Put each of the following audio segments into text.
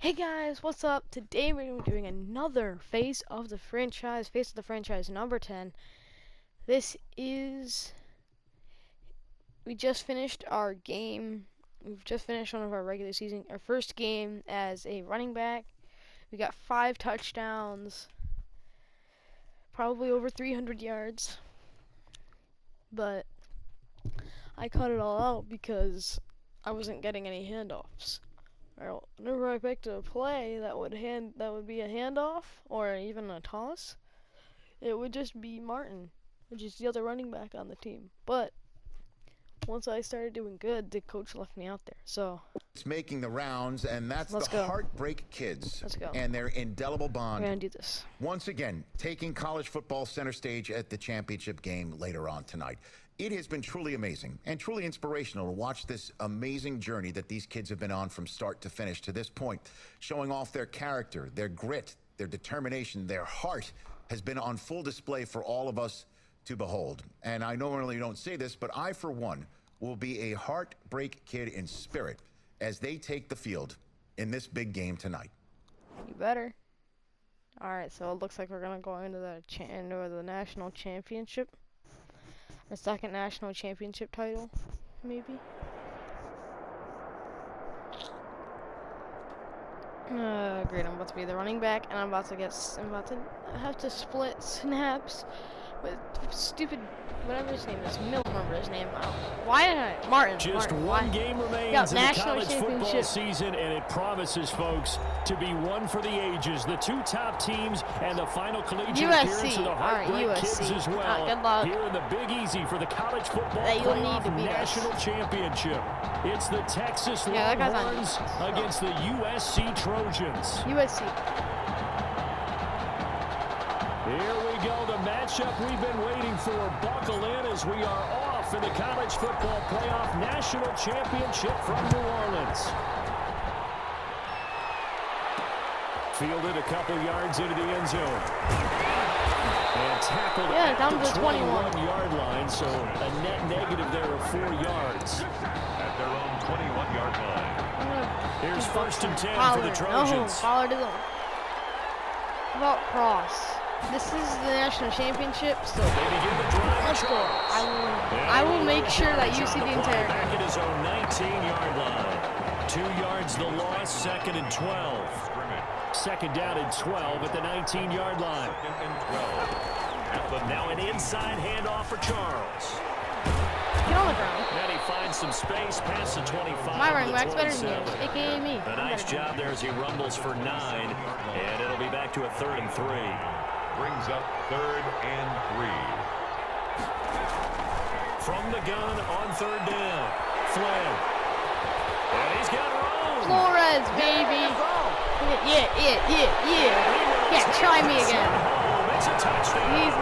Hey guys, what's up? Today we're doing another Face of the Franchise number 10. We just finished our game. We've just finished one of our regular season, our first game as a running back. We got 5 touchdowns, probably over 300 yards. But I cut it all out because I wasn't getting any handoffs. Whenever I picked a play that would be a handoff or even a toss, it would just be Martin, which is the other running back on the team. But once I started doing good, the coach left me out there. So it's making the rounds, and that's Let's the go. Heartbreak Kids. Let's go. And their indelible bond. We're gonna do this. Once again, taking college football center stage at the championship game later on tonight. It has been truly amazing and truly inspirational to watch this amazing journey that these kids have been on from start to finish to this point, showing off their character, their grit, their determination, their heart has been on full display for all of us to behold. And I normally don't say this, but I, for one, will be a Heartbreak Kid in spirit as they take the field in this big game tonight. You better. Alright, so it looks like we're gonna go into the national championship. Our second national championship title, maybe. Great, I'm about to be the running back, and I'm about to have to split snaps with stupid, whatever his name is. Mill, remember his name. Why did I? Martin. Just Martin, one why? game remains in the national college football championship season, and it promises, folks, to be one for the ages. The two top teams and the final collegiate appearance of the Heartbreak Kids as well. Good luck. Here in the Big Easy for the college football playoff national championship. It's the Texas Longhorns against the USC Trojans. USC. Here we go, the matchup we've been waiting for. Buckle in as we are off in the college football playoff national championship from New Orleans. Fielded a couple yards into the end zone. And tackled down to at the the 21 yard line, so a net negative there of 4 yards. At their own 21-yard line. Here's first and 10 Pollard. for the Trojans. No, Pollard isn't. How about Cross? This is the national championship, so let's go. I will make sure that you see the entire Back game. at his own 19-yard line. 2 yards the loss, second and 12. Second down and 12 at the 19-yard line. Second and 12. Now an inside handoff for Charles. Get on the ground. And he finds some space past the 25. My running back's better than 27. yours, a.k.a. me. A nice job there as he rumbles for 9. And it'll be back to a 3rd and 3. Brings up 3rd and 3. From the gun on 3rd down. Flynn. And he's got room. Flores, baby. Yeah, try me again. It's a touchdown. He's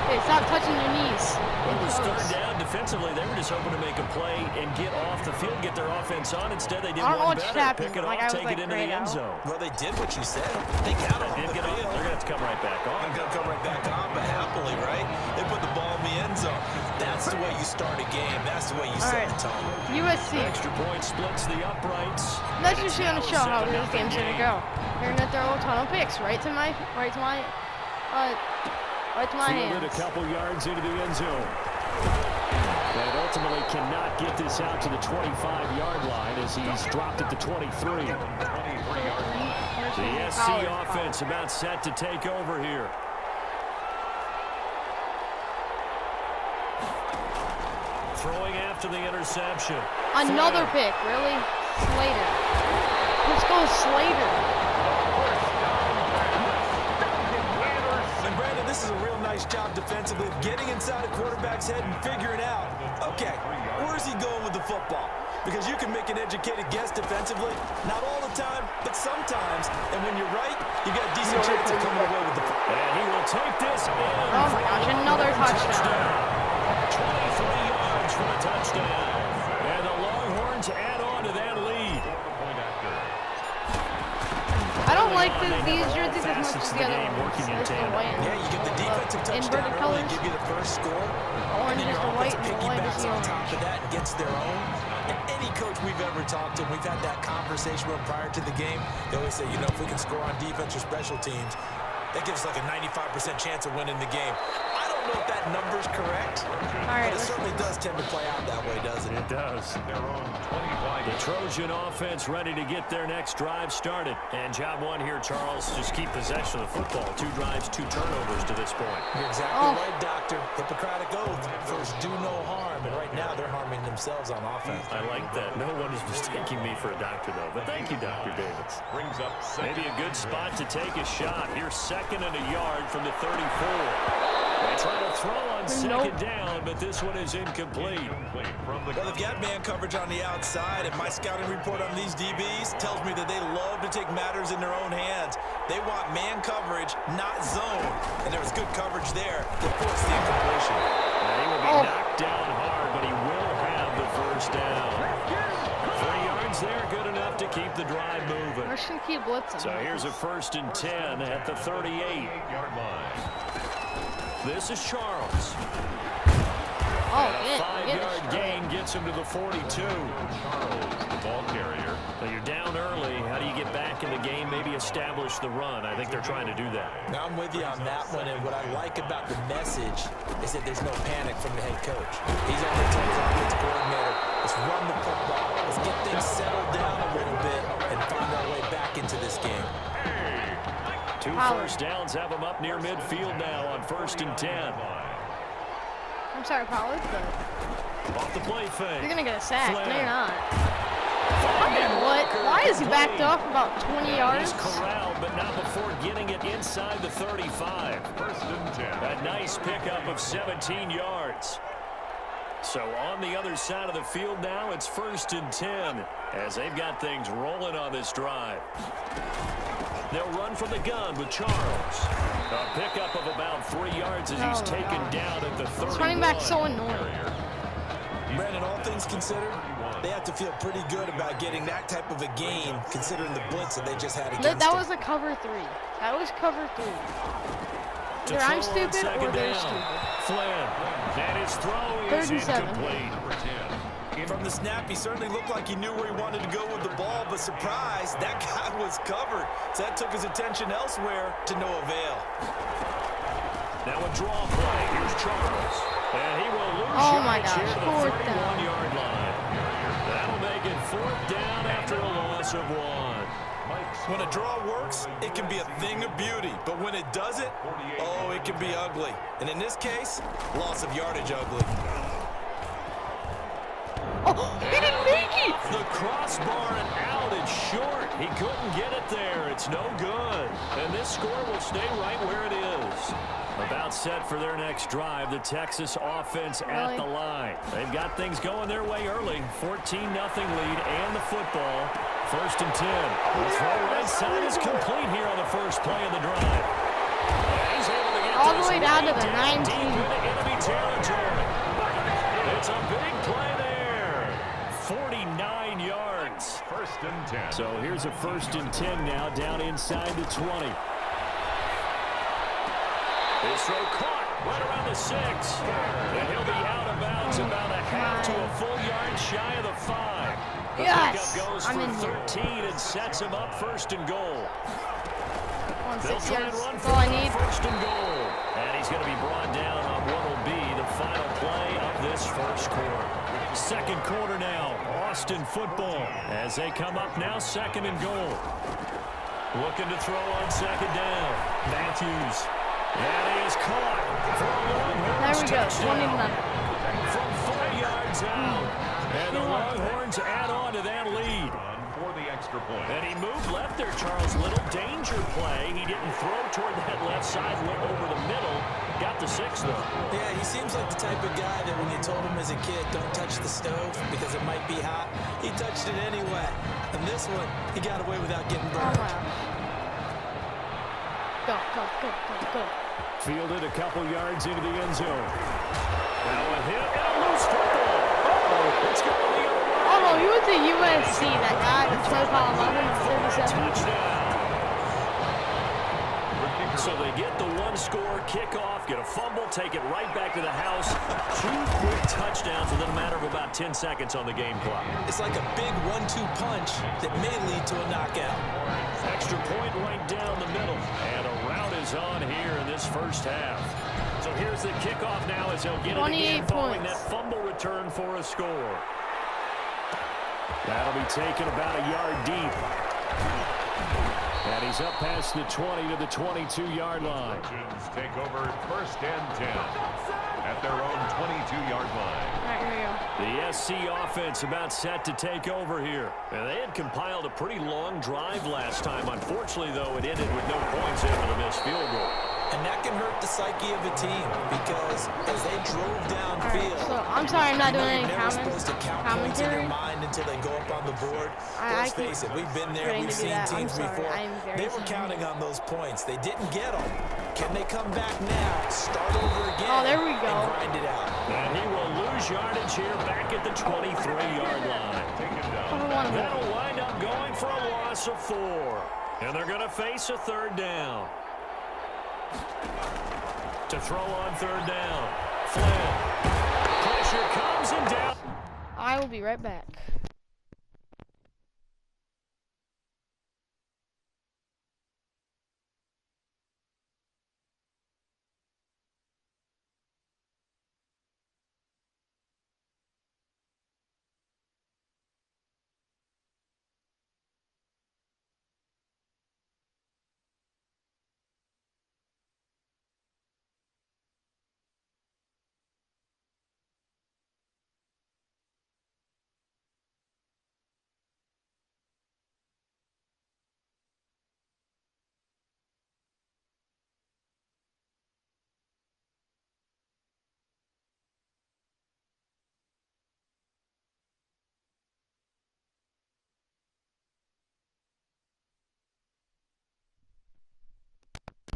Hey, stop touching your knees. It was 3rd down. Defensively, they were just hoping to make a play and get off the field, get their offense on. Instead, they did I don't know one what just better. happened. Pick it Like, off, I was, take like, it into the grayed end out. zone. Well, they did what you said. They got it. They're going to have to come right back on. They're going to come right back on, but happily, right? They put the ball in the end zone. That's the way you start a game. That's the way you set the tone. USC. Extra point splits the uprights. That's just going to show how this game's going to go. They're going to throw a ton of picks right to my Fielded hands. a couple yards into the end zone. And ultimately cannot get this out to the 25-yard line as he's dropped at the 23. The SC offense about set to take over here. Throwing after the interception. Another pick, really? Slater. Let's go, Slater. And Brandon, this is a real nice job defensively of getting inside a quarterback's head and figuring out, okay, where's he going with the football? Because you can make an educated guess defensively, not all the time, but sometimes. And when you're right, you got a decent chance of coming away with the football. And he will take this in. Oh my gosh, another touchdown. 23 yards for a touchdown. And the Longhorns add on to that lead. I don't like these jerseys as much as the other ones. Working in It's the tandem. white and Yeah, you get the defensive touchdown inverted early colors. and give you the first score. Orange And then is your the white offense and the white is piggybacks the on top orange. of that and gets their own. And any coach we've ever talked to, we've had that conversation with prior to the game. They always say, you know, if we can score on defense or special teams, that gives us like a 95% chance of winning the game. I don't know if that number's correct, but it certainly does tend to play out that way, doesn't it? It does. The Trojan offense ready to get their next drive started. And job one here, Charles, just keep possession of the football. 2 drives, 2 turnovers to this point. You're exactly right, Doctor. Hippocratic oath. First, do no harm. And right now, they're harming themselves on offense. I like that. No one is mistaking me for a doctor, though. But thank you, Dr. Davis. Brings up maybe a good spot to take a shot. Here's 2nd and a yard from the 34. They try to throw on 2nd down, but this one is incomplete. Well, they've got man coverage on the outside, and my scouting report on these DBs tells me that they love to take matters in their own hands. They want man coverage, not zone. And there was good coverage there that forced the incompletion. He will be knocked down hard, but he will have the first down. 3 yards there, good enough to keep the drive moving. We're just going to keep blitzing. So here's a 1st and 10 at the 38-yard line. This is Charles. Oh, and a 5-yard gain gets him to the 42. Charles, the ball carrier. Now you're down early. How do you get back in the game? Maybe establish the run. I think they're trying to do that. Now I'm with you on that one, and what I like about the message is that there's no panic from the head coach. He's on the toes offense coordinator. Let's run the football. Let's get things settled down a little bit and find our way back into this game. 2 first downs have them up near midfield now on 1st and 10. I'm sorry, Pollard, but Off the play fake. you're going to get a sack. Flair. No, you're not. What? Why is he backed off about 20 yards? He's corralled, but not before getting it inside the 35. 1st and 10. A nice pickup of 17 yards. So on the other side of the field now, it's 1st and 10 as they've got things rolling on this drive. They'll run from the gun with Charles. A pickup of about 3 yards as he's taken down at the 31. This running back's so annoying. Brandon, all things considered, they have to feel pretty good about getting that type of a gain, considering the blitz that they just had against That them. was a cover 3. That was cover 3. To Either I'm throw on stupid or 2nd they're down. stupid. Flynn. And his throw is 37. incomplete. From the snap, he certainly looked like he knew where he wanted to go with the ball, but surprise, that guy was covered. So that took his attention elsewhere to no avail. Now a draw play. Here's Charles. And he will lose yards here to the 31-yard line. That'll make it 4th down after a loss of 1. When a draw works, it can be a thing of beauty. But when it doesn't, oh, it can be ugly. And in this case, loss of yardage ugly. Oh, he didn't make it! The crossbar and out. It's short. He couldn't get it there. It's no good. And this score will stay right where it is. About set for their next drive, the Texas offense at the line. They've got things going their way early. 14-0 lead and the football. 1st and 10. The throw right side is complete here on the first play of the drive. He's able to get all the way down to the 19. Deep into enemy territory. It's a big play there. 49 yards. 1st and 10. So here's a 1st and 10 now, down inside the 20. His throw caught right around the 6. And he'll be out of bounds about a half to a full yard shy of the 5. The Yes! pickup goes for 13 and sets him up 1st and goal. They'll try and run That's for all I need. 1st and goal. And he's going to be brought down on what will be the final play of this first quarter. 2nd quarter now, Austin football. As they come up now, 2nd and goal. Looking to throw on 2nd down. Matthews. That is caught for a Longhorns touchdown. 20-0. From 4 yards out. And the Longhorns add on to that lead. For the extra point. And he moved left there, Charles. Little danger play. He didn't throw toward that left side, went over the middle. Got the 6, though. Yeah, he seems like the type of guy that when you told him as a kid, don't touch the stove because it might be hot, he touched it anyway. And this one, he got away without getting burned. Go, go, go, go, go. Fielded a couple yards into the end zone. Now a hit and a loose football. It's going the other way. Oh, he went to USC, that guy. That's 12-11 and 37. Touchdown. So they get the one-score kickoff, get a fumble, take it right back to the house. 2 quick touchdowns within a matter of about 10 seconds on the game clock. It's like a big 1-2 punch that may lead to a knockout. Extra point right down the middle. And a rout is on here in this first half. So here's the kickoff now as they'll get it again following that fumble return for a score. That'll be taken about a yard deep. And he's up past the 20 to the 22-yard line. Take over 1st and 10 at their own 22-yard line. All right, here we go. The SC offense about set to take over here. And they had compiled a pretty long drive last time. Unfortunately, though, it ended with no points after the missed field goal. And that can hurt the psyche of a team because as they drove downfield, Right, so I'm sorry I'm not doing any never supposed to count points in your commentary. mind until they go up on the board. Let's face it, we've been there, forgetting we've to do seen that. I'm teams sorry, before. I'm very They were sorry. counting on those points. They didn't get them. Can they come back now, start over again, Oh, there we go. and grind it out? And he will lose yardage here back at the 23-yard line. That'll wind up going for a loss of 4. And they're going to face a 3rd down. To throw on 3rd down. Flynn. Pressure comes and down. I will be right back.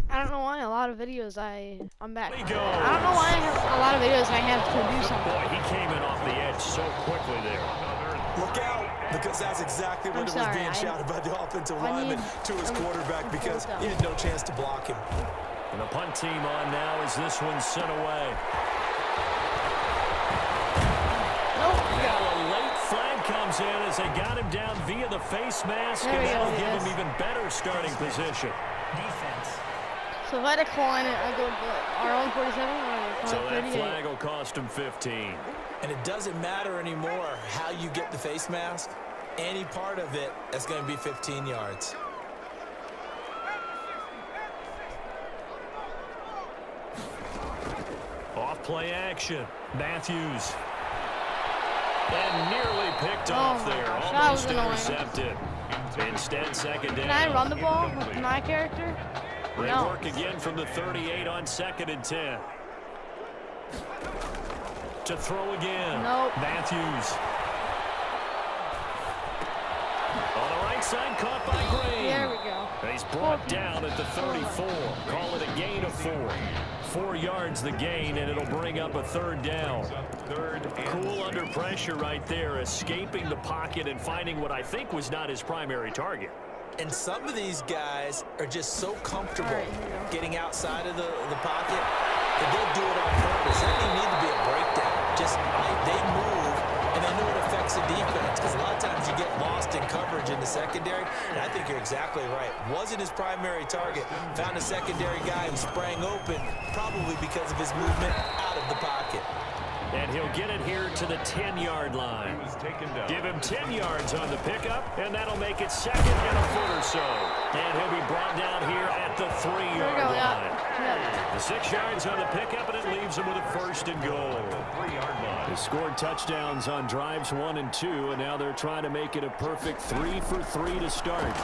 I don't know why a lot of videos I'm back. He goes. I don't know why a lot of videos I have to do something. Boy, he came in off the edge so quickly there. Look out, because that's exactly what I'm was sorry, being shouted by the offensive lineman to his quarterback because he had no chance to block him. And the punt team on now as this one's sent away. Now a late flag comes in as they got him down via the face mask, There and we go, that'll give yes. him even better starting position. So if I decline it, I go to our own 47 or So that 38. flag will cost him 15. And it doesn't matter anymore how you get the face mask. Any part of it is going to be 15 yards. Off play action. Matthews. And nearly picked off my there. gosh, that was Almost annoying. intercepted. Instead, 2nd down. Can I run the ball with my character? They No. work again from the 38 on 2nd and 10. To throw again. Nope. Matthews. On the right side, caught by Green. There we go. And he's brought down at the 34. Call it a gain of 4. 4 yards the gain, and it'll bring up a 3rd down. Cool under pressure right there, escaping the pocket and finding what I think was not his primary target. And some of these guys are just so comfortable All right, here we go. getting outside of the pocket that they'll do it on purpose. That didn't need to be a breakdown. Just they move, and they know it affects the defense. Because a lot of times you get lost in coverage in the secondary. And I think you're exactly right. Wasn't his primary target. Found a secondary guy who sprang open, probably because of his movement out of the pocket. And he'll get it here to the 10-yard line. Give him 10 yards on the pickup, and that'll make it 2nd and a foot or so. And he'll be brought down here at the 3-yard There we go, line. yeah. The 6 yards on the pickup, and it leaves him with a 1st and goal. They scored touchdowns on drives 1 and 2, and now they're trying to make it a perfect 3 for 3 to start.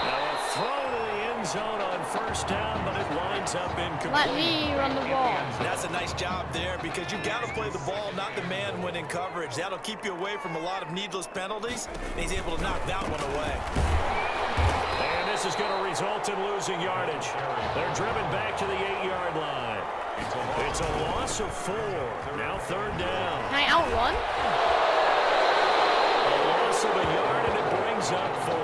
Now a throw to the end zone on 1st down, but it winds up incomplete. Let me run the ball. That's a nice job there because you've got to play the ball, not the man when in coverage. That'll keep you away from a lot of needless penalties, and he's able to knock that one away. And this is going to result in losing yardage. They're driven back to the 8-yard line. It's a loss of 4. Now 3rd down. Can I outrun? A loss of a yard, and it brings up 4.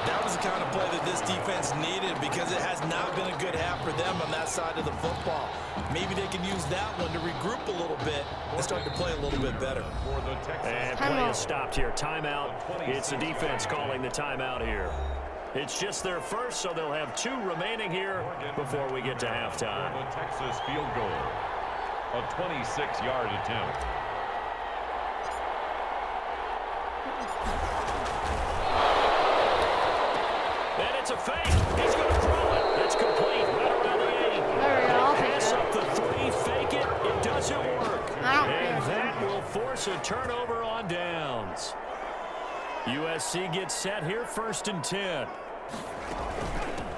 That was the kind of play that this defense needed because it has not been a good half for them on that side of the football. Maybe they can use that one to regroup a little bit and start to play a little bit better. And play is stopped here. Timeout. It's the defense calling the timeout here. It's just their first, so they'll have 2 remaining here before we get to halftime. The Texas field goal. A 26-yard attempt. And it's a fake. He's going to throw it. It's complete right around the 8. There we go. I'll take Pass that. up the 3, fake it. It doesn't work. I don't And care. that will force a turnover on downs. USC gets set here, 1st and 10.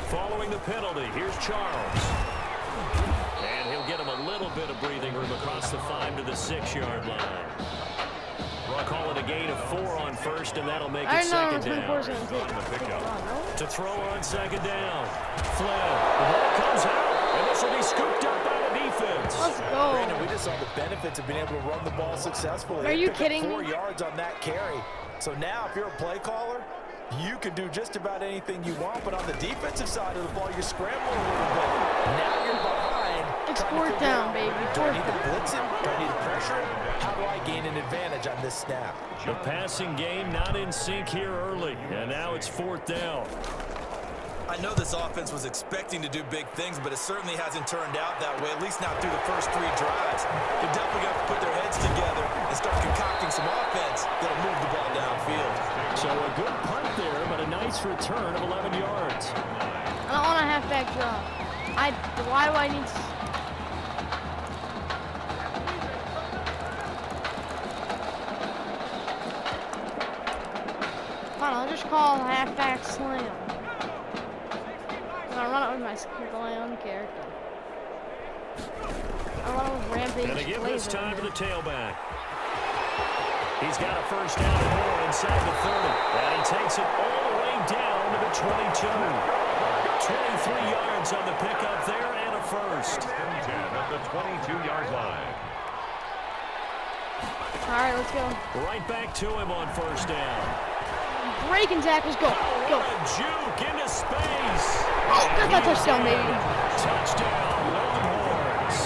Following the penalty, here's Charles. And he'll get him a little bit of breathing room across the 5 to the 6-yard line. We'll call it a gain of 4 on 1st, and that'll make I it didn't know 2nd down. was going to take it on, no? To throw on 2nd down. Flynn. The ball comes out, and this will be scooped up by the defense. Let's go. Brandon, we just saw the benefits of being able to run the ball successfully. Are you They picked up kidding 4 me? yards on that carry. So now if you're a play caller, you can do just about anything you want, but on the defensive side of the ball, you're scrambling a little bit. Now you're behind. It's trying to 4th figure down, out, baby. Do I 4th need to down. blitz him? Do I need to pressure him? How do I gain an advantage on this snap? The passing game not in sync here early, and now it's 4th down. I know this offense was expecting to do big things, but it certainly hasn't turned out that way, at least not through the first 3 drives. They're definitely got to put their heads together and start concocting some offense that'll move the ball downfield. So a good punt there, but a nice return of 11 yards. I don't want a halfback drop. Why do I need to... Fine, I'll just call halfback slam. I'm gonna run it with my own character. I run it with Rampage And they give this Flavor. time to the tailback. He's got a 1st down and more inside the 30. And he takes it all the way down to the 22. 23 yards on the pickup there and a 1st. 10 at the 22-yard line. All right, let's go. Right back to him on 1st down. Breaking tackles, go, go. What a juke into space. Oh, that's a touchdown, baby. Touchdown, Longhorns.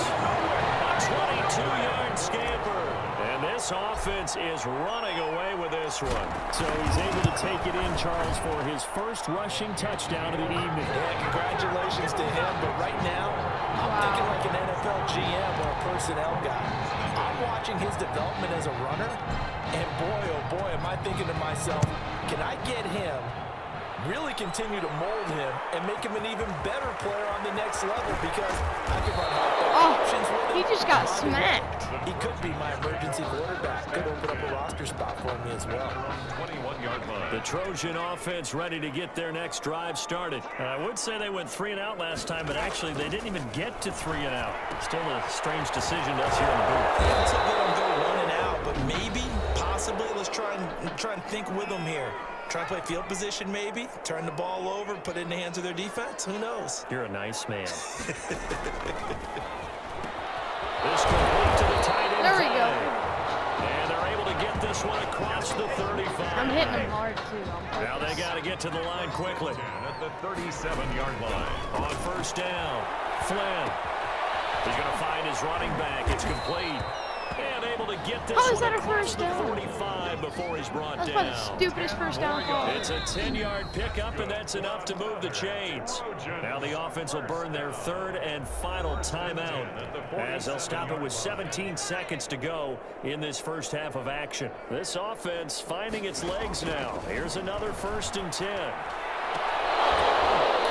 A 22-yard scamper. And this offense is running away with this one. So he's able to take it in, Charles, for his first rushing touchdown of the evening. Yeah, congratulations to him, but right now, I'm thinking like an NFL GM or a personnel guy. I'm watching his development as a runner, and boy, oh boy, am I thinking to myself, can I get him, really continue to mold him, and make him an even better player on the next level, because I could run options with him. He just got smacked. He could be my emergency quarterback. Could open up a roster spot for me as well. 21-yard line. The Trojan offense ready to get their next drive started. I would say they went 3 and out last time, but actually they didn't even get to 3 and out. Still a strange decision to us here in the booth. Yeah, it's let them go 1 and out, but maybe, possibly, let's try and think with them here. Try to play field position maybe, turn the ball over, put it in the hands of their defense. Who knows? You're a nice man. This complete to the tight end. There we go. And they're able to get this one across the 35. I'm hitting him hard, too. Now they got to get to the line quickly. At the 37-yard line. On 1st down, Flynn. He's going to find his running back. It's complete. And able to get this How is one that a across first the down? 45 before he's brought That's down. about the stupidest first down call. It's a 10-yard pickup, and that's enough to move the chains. Now the offense will burn their 3rd and final timeout, as they'll stop it with 17 seconds to go in this first half of action. This offense finding its legs now. Here's another 1st and 10.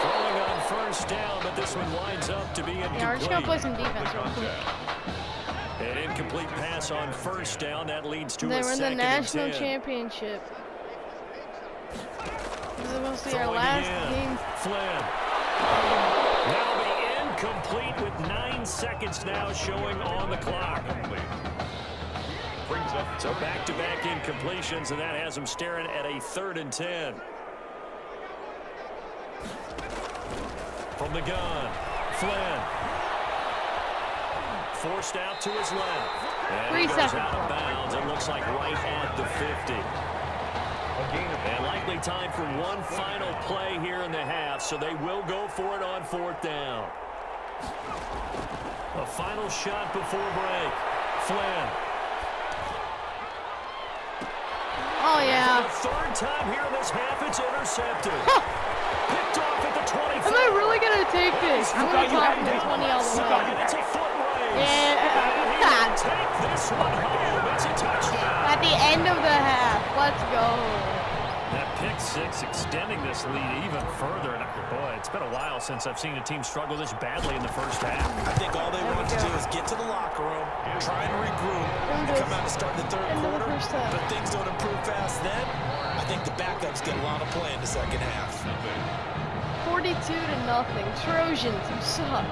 Throwing on 1st down, but this one winds up to be incomplete. Yeah, we're just gonna play some defense real quick. An incomplete pass on 1st down. That leads to They a were in the 2nd and national 10. championship. This is supposed to be our Throwing last again. game. Flynn. That'll be incomplete with 9 seconds now showing on the clock. Brings up So back-to-back incompletions, and that has them staring at a 3rd and 10. From the gun, Flynn. Forced out to his left. And 3 he goes seconds. out of bounds. It looks like right at the 50. And likely time for one final play here in the half, so they will go for it on 4th down. A final shot before break. Flynn. Oh, yeah. For the 3rd time here in this half, it's intercepted. Picked off at the 24. Am I really going to take this? I'm going to talk from the 20 all the way. It's a foot race. Yeah. Take this one home. It's a touchdown. At the end of the half. Let's go. That pick 6 extending this lead even further. And boy, it's been a while since I've seen a team struggle this badly in the first half. I think all they want to do is get to the locker room, try and regroup, and come out and start the 3rd quarter. But things don't improve fast then. I think the backups get a lot of play in the 2nd half. 42-0. Trojans, you suck.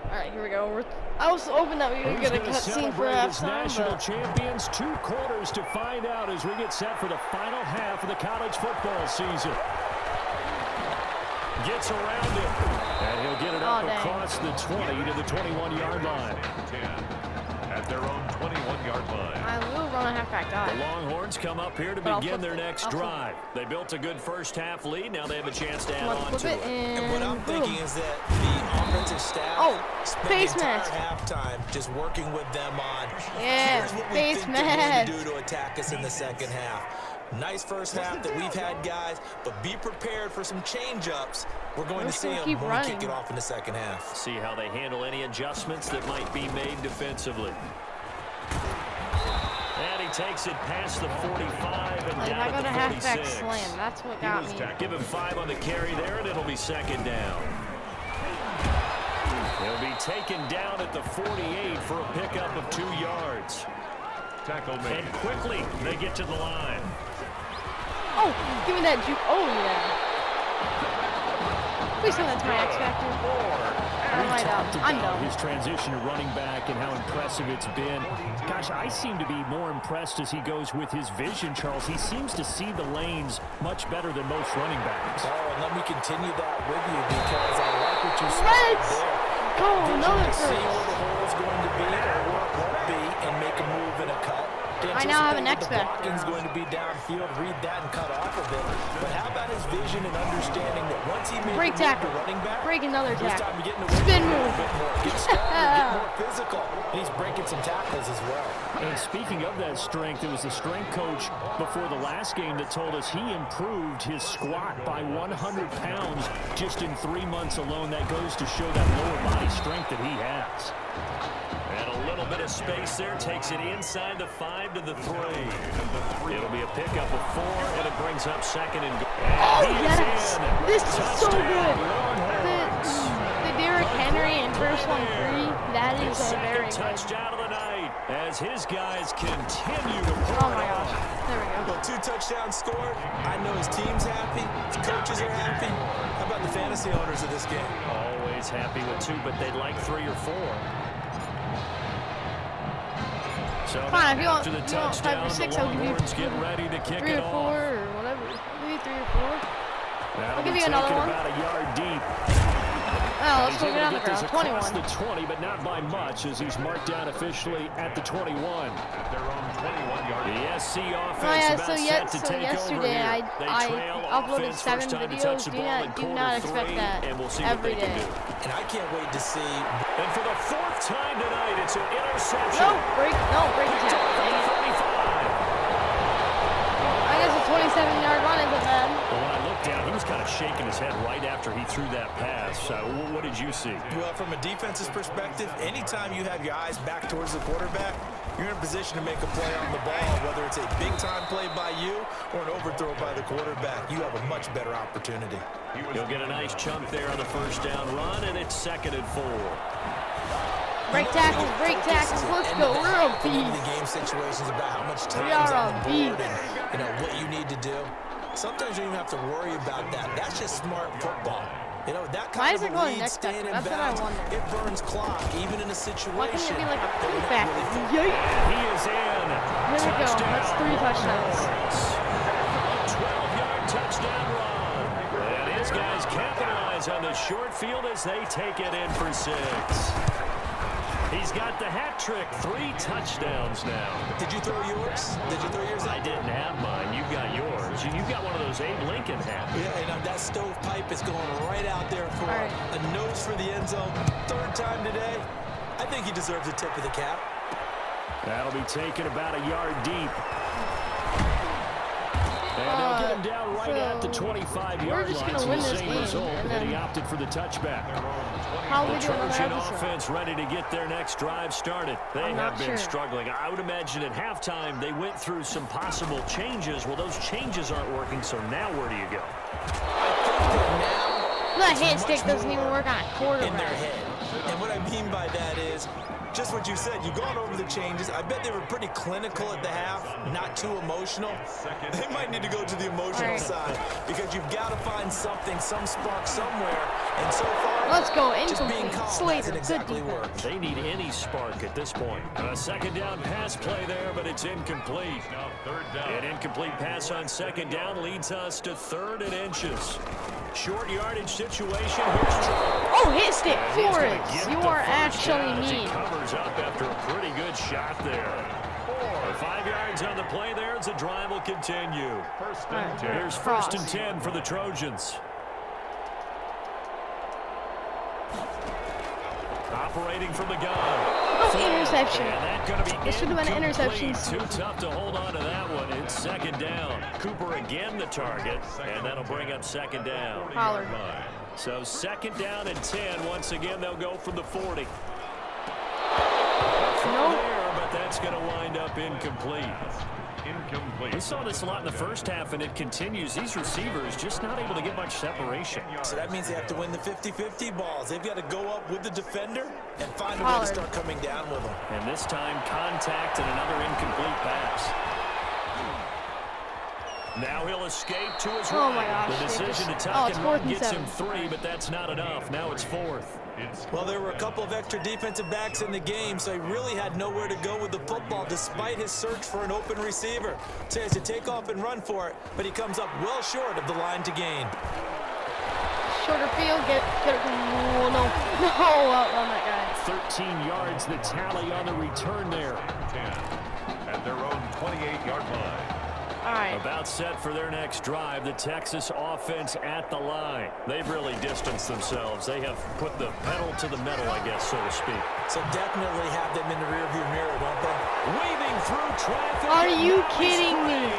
All right, here we go. I was hoping that we were going to cut scene for halftime. National champions, 2 quarters to find out as we get set for the final half of the college football season. Gets around it, and he'll get it up across the 20 to the 21-yard line. At their own 21-yard line. I will run a halfback dive. The Longhorns come up here to begin their next drive. They built a good first half lead. Now they have a chance to add on to it. And what I'm thinking is that the offensive staff spent the entire halftime just working with them on here's what we think they're going to do to attack us in the 2nd half. Nice first half that we've had, guys, but be prepared for some change-ups. We're going to see them when we kick it off in the 2nd half. See how they handle any adjustments that might be made defensively. And he takes it past the 45 and down at the 46. Halfback slam. That's what got me. Give him 5 on the carry there, and it'll be 2nd down. He'll be taken down at the 48 for a pickup of 2 yards. Tackle made. And quickly, they get to the line. Oh, give me that juke. Oh, yeah. Please tell that's my X Factor. I'm done. His transition to running back and how impressive it's been. Gosh, I seem to be more impressed as he goes with his vision, Charles. He seems to see the lanes much better than most running backs. Oh, and let me continue that with you because I like what you said there. Oh, another see where the hole is going to be or where it won't be and make a move and a cut. I now have an X Factor. Blocking's going to be downfield, read that and cut off of it. But how about his vision and understanding that once he made the running back, break another tackle, time getting away spin a move, bit more, get stronger, get more physical, and he's breaking some tackles as well. And speaking of that strength, it was the strength coach before the last game that told us he improved his squat by 100 pounds just in 3 months alone. That goes to show that lower body strength that he has. And a little bit of space there, takes it inside the 5 to the 3. It'll be a pickup of 4, and it brings up 2nd and goal. Oh, yes! This is so good. The Derrick Henry and first 1-3, that is a very good touchdown of the night as his guys continue to Oh my gosh, there we go. Well, 2 touchdowns scored. I know his team's happy, his coaches are happy. How about the fantasy owners of this game? Always happy with 2, but they'd like 3 or 4. So fine, if you want 5 or 6, I'll give you 3 or 4 or whatever. Maybe 3 or 4. I'll give you another one. About a yard deep. Oh, let's go get on the ground. 21. The 20, but not by much as he's marked down officially at the 21. At their own 21-yard line. The SC offense so yesterday I uploaded 7 videos. Do not expect that every day. And I can't wait to see. And for the 4th time tonight, it's an interception. No, break the tackle. I guess a 27-yard run isn't bad. Well, when I looked down, he was kind of shaking his head right after he threw that pass. What did you see? Well, from a defense's perspective, anytime you have your eyes back towards the quarterback, you're in a position to make a play on the ball, whether it's a big-time play by you or an overthrow by the quarterback. You have a much better opportunity. He'll get a nice chunk there on the first down run, and it's 2nd and 4. Break tackles, let's go. We're on beat. The game situations about how much time is on the board and what you need to do. Sometimes you don't even have to worry about that. That's just smart football. That kind of a lead staying in bounds, it burns clock, even in a situation. Why couldn't it be like a feedback? He is in. Here we go. That's 3 touchdowns. A 12-yard touchdown run. And his guys capitalize on the short field as they take it in for 6. He's got the hat trick, 3 touchdowns now. Did you throw yours? Did you throw yours I out? didn't have mine. You got yours. You've got one of those Abe Lincoln hats. Yeah, and that stovepipe is going right out there for a nose for the end zone. 3rd time today. I think he deserves a tip of the cap. That'll be taken about a yard deep. And they'll get him down right at the 25-yard line. So the same result, and he opted for the touchback. The Trojan offense ready to get their next drive started. They have been struggling. I would imagine at halftime they went through some possible changes. Well, those changes aren't working, so now where do you go? The hit stick doesn't even work on a quarterback. In their head. And what I mean by that is, just what you said, you've gone over the changes. I bet they were pretty clinical at the half, not too emotional. They might need to go to the emotional side because you've got to find something, some spark somewhere. And so far, let's go just being incomplete. calm Slater, hasn't exactly good worked. They need any spark at this point. A 2nd down pass play there, but it's incomplete. An incomplete pass on 2nd down leads us to 3rd and inches. Short yardage situation. Oh, hit stick, Flores. You are actually mean. He covers up after a pretty good shot there. 5 yards on the play there as the drive will continue. Here's 1st and 10 for the Trojans. Operating from the gun. Oh, interception. And that's going to be this should have been an interception. Too tough to hold on to that one. It's 2nd down. Cooper again the target, and that'll bring up 2nd down. Pollard. So 2nd down and 10. Once again, they'll go from the 40. There, but that's going to wind up incomplete. We saw this a lot in the first half, and it continues. These receivers just not able to get much separation. So that means they have to win the 50-50 balls. They've got to go up with the defender and find a way to start coming down with them. And this time, contact and another incomplete pass. Now he'll escape to his right. My gosh. The decision to tuck and run gets 7. him 3, but that's not enough. Now it's 4th. Well, there were a couple of extra defensive backs in the game, so he really had nowhere to go with the football despite his search for an open receiver. So he has to take off and run for it, but he comes up well short of the line to gain. Shorter field, get oh, no on that guy. 13 yards, the tally on the return there. 10 at their own 28-yard line. All right. About set for their next drive, the Texas offense at the line. They've really distanced themselves. They have put the pedal to the metal, I guess, so to speak. So definitely have them in the rearview mirror, don't they? Weaving through traffic. Are you kidding me?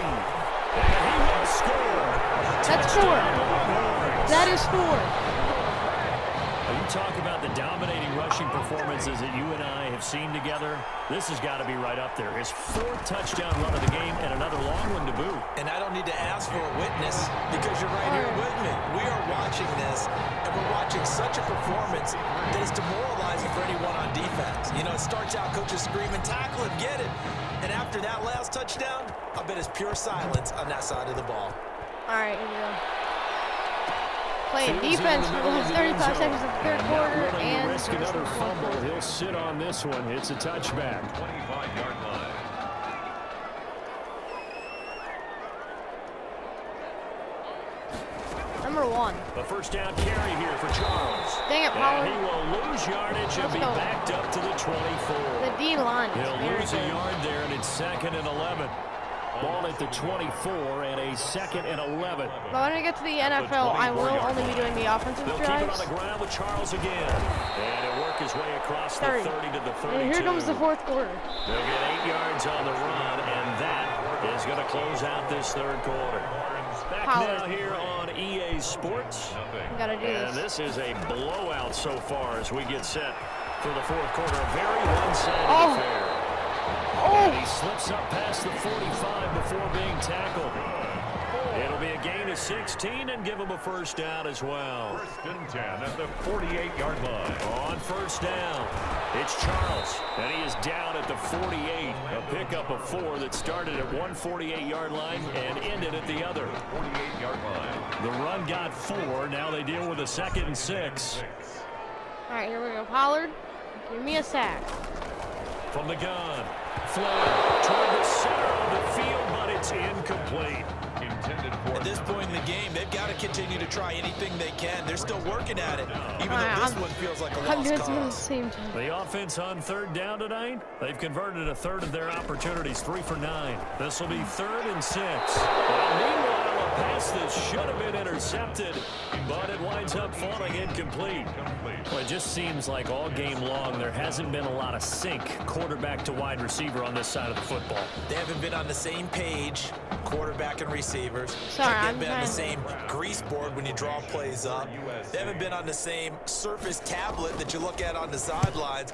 And he will score. That's 4. That is 4. You talk about the dominating rushing performances that you and I have seen together. This has got to be right up there. His 4th touchdown run of the game and another long one to boot. And I don't need to ask for a witness because you're right here with me. We are watching this, and we're watching such a performance that is demoralizing for anyone on defense. You know, it starts out coaches screaming, tackle it, get it. And after that last touchdown, I bet it's pure silence on that side of the ball. All right, here we go. Playing defense for the last 35 seconds of the 3rd quarter, and risk another fumble. He'll sit on this one. It's a touchback. 25-yard line. Number 1. A 1st down carry here for Charles. Dang it, Pollard. And he will lose yardage and be backed up to the 24. The D-line. He'll lose a yard there, and it's 2nd and 11. Ball at the 24 and a 2nd and 11. But when I get to the NFL, I will only be doing the offensive They'll drives. keep it on the ground with Charles again. And he'll work his way across the 30 to the 32. And here comes the 4th quarter. They'll get 8 yards on the run, and that is going to close out this 3rd quarter. Back Pollard. now here on EA Sports. We gotta do And this. this is a blowout so far as we get set for the 4th quarter. A very one-sided affair. And he slips up past the 45 before being tackled. It'll be a gain of 16 and give him a 1st down as well. 1st and 10 at the 48-yard line. On 1st down, it's Charles, and he is down at the 48. A pickup of 4 that started at one 48-yard line and ended at the other. 48-yard line. The run got 4. Now they deal with a 2nd and 6. All right, here we go. Pollard, give me a sack. From the gun, Flair toward the center of the field, but it's incomplete. Intended for At this point in the game, they've got to to continue to try anything they can. They're still working at it, even though this one feels like a I'm lost doing some at the cause. same time. The offense on third down tonight, they've converted a third of their opportunities, 3 for 9. This will be 3rd and 6. Meanwhile, a pass that should have been intercepted, but it winds up falling incomplete. Well, it just seems like all game long there hasn't been a lot of sync quarterback to wide receiver on this side of the football. They haven't been on the same page, quarterback and receivers. Sorry, They I'm haven't been on the trying- same grease board when you draw plays up. They haven't been on the same Surface tablet that you look at on the sidelines.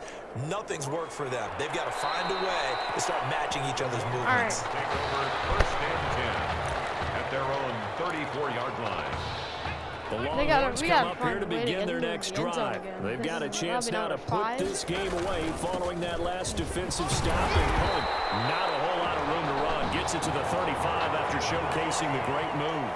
Nothing's worked for them. They've got to find a way to start matching each other's movements. Take over 1st and 10 at their own 34-yard line. The We Longhorns gotta come up here find to a way to begin get their into next the end zone drive. again. They've This got a is chance probably now to number put 5. this game away following that last defensive stop and punt. Not a whole lot of room to run. Gets it to the 35 after showcasing the great move.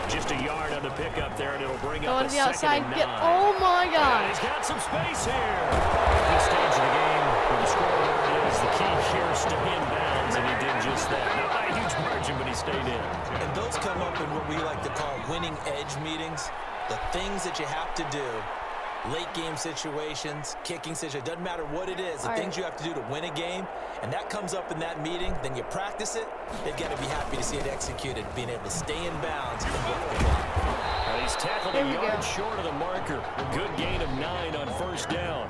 Just a yard on the pickup there, and it'll bring Going up to a the outside. 2nd and 9. Get, oh my And God. he's got some space here. At this stage of the game, with the score where it is, the key here is stay in bounds, and he did just that. Not by a huge margin, but he stayed in. And those come up in what we like to call winning edge meetings. The things that you have to do, late game situations, kicking situations, doesn't matter what it is, the things you have to do to win a game, and that comes up in that meeting, then you practice it, they've got to be happy to see it executed, being able to stay in bounds and work the clock. He's tackled a There we yard go. short of the marker. Good gain of 9 on 1st down.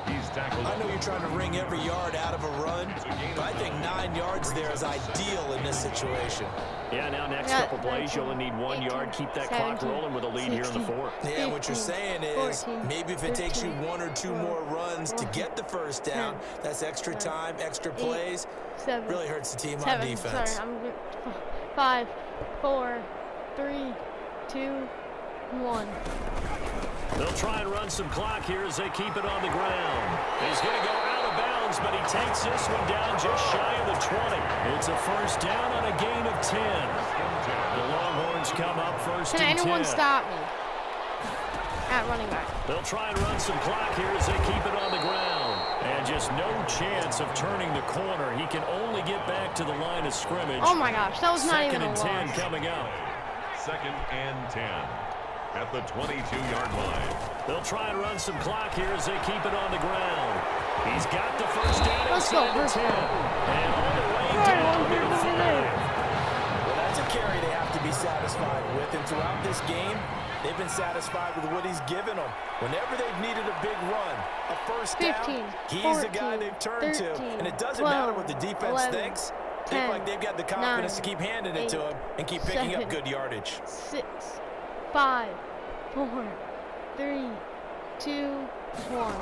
He's tackled. I know you're trying to wring every yard out of a run, but I think 9 yards there is ideal in this situation. Yeah, now next Yeah, couple plays, you'll 19, only need 1 yard. 18, Keep that clock 17, rolling with a lead here in the 16. 4th. Yeah, what you're 15, saying is 14, maybe if it takes you 13, 1 or 2 more runs to get the first down, 10, that's extra time, extra 8, plays, 7, really hurts the team on 7. defense. Sorry, I'm good. 5, 4, 3, 2, 1. They'll try and run some clock here as they keep it on the ground. He's going to go out of bounds, but he takes this one down just shy of the 20. It's a 1st down on a gain of 10. The Longhorns come up 1st Can and 10. anyone stop me? At running back. They'll try and run some clock here as they keep it on the ground. And just no chance of turning the corner. He can only get back to the line of scrimmage. Oh my gosh, that was not even a 2nd and 10 loss. coming up. 2nd and 10 at the 22-yard line. They'll try and run some clock here as they keep it on the ground. He's got the 1st down Let's go, inside the 10. first down. And all the way Right, down one to here, the one 5. there. Well, that's a carry they have to be satisfied with, and throughout this game, they've been satisfied with what he's given them. Whenever they've needed a big run, a 1st 15, down, he's 14, the guy they've turned 13, to. And it doesn't 12, matter what the defense 11, thinks. They 10, feel like they've got the confidence 9, to keep handing it to 8, him and keep picking up 7, good yardage. 6, 5, 4, 3, 2, 1.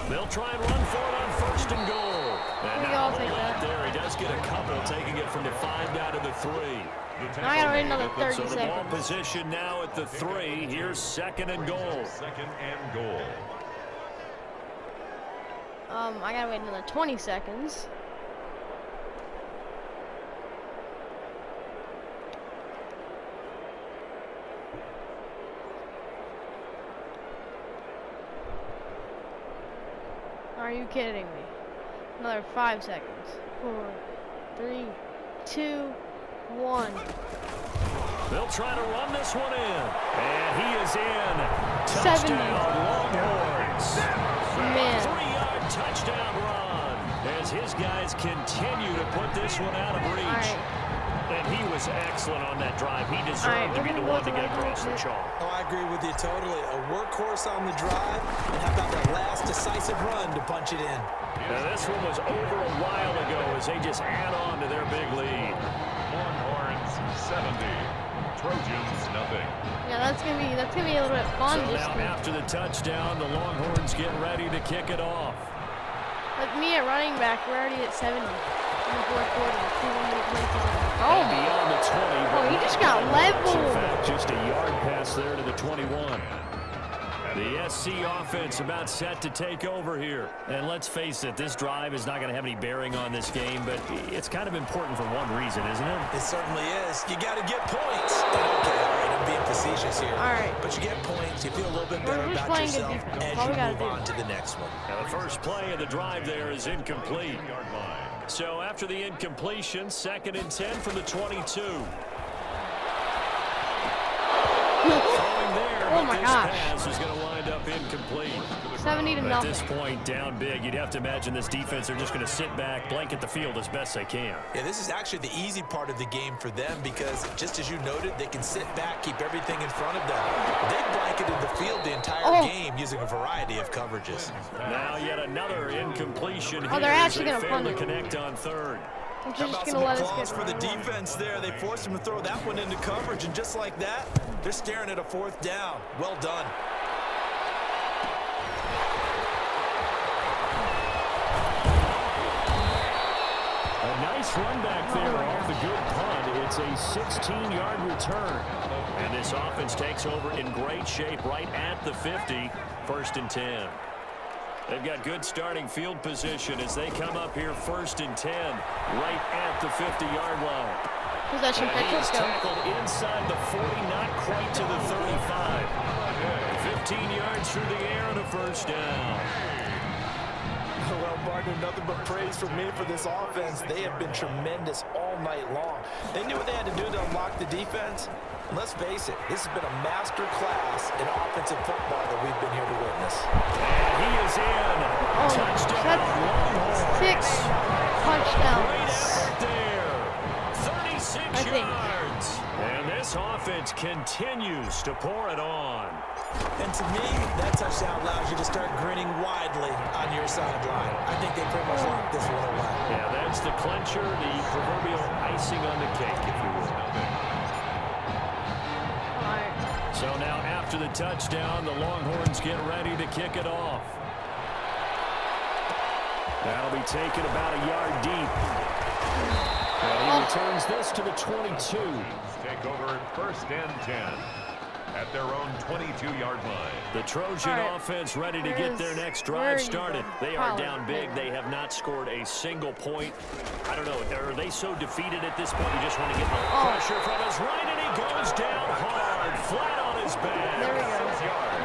They'll try and run for it on 1st and goal. And There you now go, I'll take hold that. out there. He does get a couple, taking it from the 5 down to the 3. Now I gotta wait another 30 So the ball seconds. position now at the 3. Here's 2nd and goal. 2nd and goal. I gotta wait another 20 seconds. Are you kidding me? Another 5 seconds. 4, 3, 2, 1. They'll try to run this one in. And he is in. 70. Touchdown, Longhorns. Man. 3-yard touchdown run as his guys continue to put this one out of reach. Alright. And he was excellent on that drive. He deserved Alright, to we're be the gonna go one to to get the across the right chalk. Oh, I agree with you totally. A workhorse on the drive, and how about that last decisive run to punch it in? Now, this one was over a while ago as they just add on to their big lead. Longhorns 70. Trojans nothing. Yeah, that's gonna be a little bit fun. So Just now after the touchdown, the Longhorns get ready to kick it off. like me at running back, we're already at 70 in the 4th quarter. Oh And my! beyond the 20. Oh, he just got In leveled. fact, just a yard pass there to the 21. The SC offense about set to take over here. And let's face it, this drive is not going to have any bearing on this game, but it's kind of important for one reason, isn't it? It certainly is. You got to get points. Okay, all right, I'm being facetious here. All right. But you get points, you feel a little bit better We're just about playing good yourself defense. as All we you gotta move do. on to the next one. Now, the first play of the drive there is incomplete. So after the incompletion, 2nd and 10 from the 22. Throwing there, Oh but my this gosh. pass is going to wind up incomplete. 70 to At this nothing. point, down big, you'd have to imagine this defense are just going to sit back, blanket the field as best they can. Yeah, this is actually the easy part of the game for them because, just as you noted, they can sit back, keep everything in front of them. They've blanketed the field the entire game using a variety of coverages. Now yet another incompletion here. Oh, they're actually as gonna they fail punt to it. connect on third. I'm How just about going some to let us applause get for the one. defense there? They forced him to throw that one into coverage, and just like that, they're staring at a fourth down. Well done. A nice run back there off the good punt. It's a 16-yard return. And this offense takes over in great shape right at the 50, 1st and 10. They've got good starting field position as they come up here 1st and 10, right at the 50-yard line. Possession And pick. he is Let's go. tackled inside the 40, not quite to the 35. 15 yards through the air and a 1st down. Well, Martin, nothing but praise from me for this offense. They have been tremendous all night long. They knew what they had to do to unlock the defense. And let's face it, this has been a master class in offensive football that we've been here to witness. And he is in. Touchdown, Longhorns. 6 Great touchdowns. effort there. 36 I think. yards. And this offense continues to pour it on. And to me, that touchdown allows you to start grinning widely on your sideline. I think they pretty much locked this one away. Yeah, that's the clincher, the proverbial icing on the cake, if you will. Alright. So now after the touchdown, the Longhorns get ready to kick it off. That'll be taken about a yard deep. And he returns this to the 22. Take over at 1st and 10 at their own 22-yard line. The Trojan offense ready to get their next drive started. They are down big. They have not scored a single point. I don't know, are they so defeated at this point you just want to get the pressure from his right, and he goes down hard, flat on his back. There we go.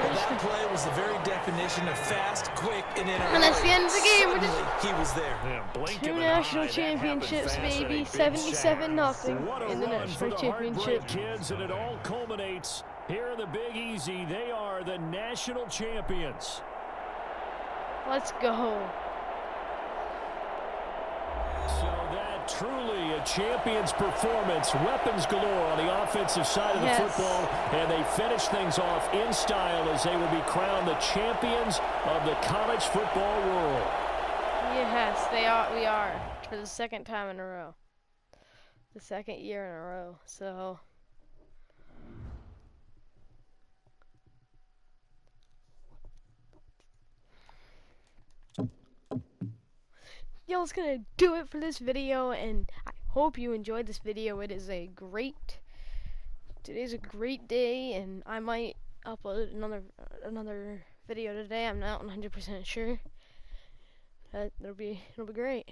That play was the very definition of fast, quick, and in a And that's hurry. the end of the game. We're just Suddenly, he was there. Yeah, blink 2 of an national eye, that happened championships, fast and a baby. big 77-0 What a in the run national for the championship. Heartbreak Kids, and it all culminates here in the Big Easy. They are the national champions. Let's go. So that truly a champion's performance. Weapons galore on the offensive side of the football, and they finish things off in style as they will be crowned the champions of the college football world. Yes, they are. We are for the 2nd time in a row. The 2nd year in a row. So. Yo, it's gonna do it for this video, and I hope you enjoyed this video. Today's a great day, and I might upload another video today. I'm not 100% sure. It'll be great.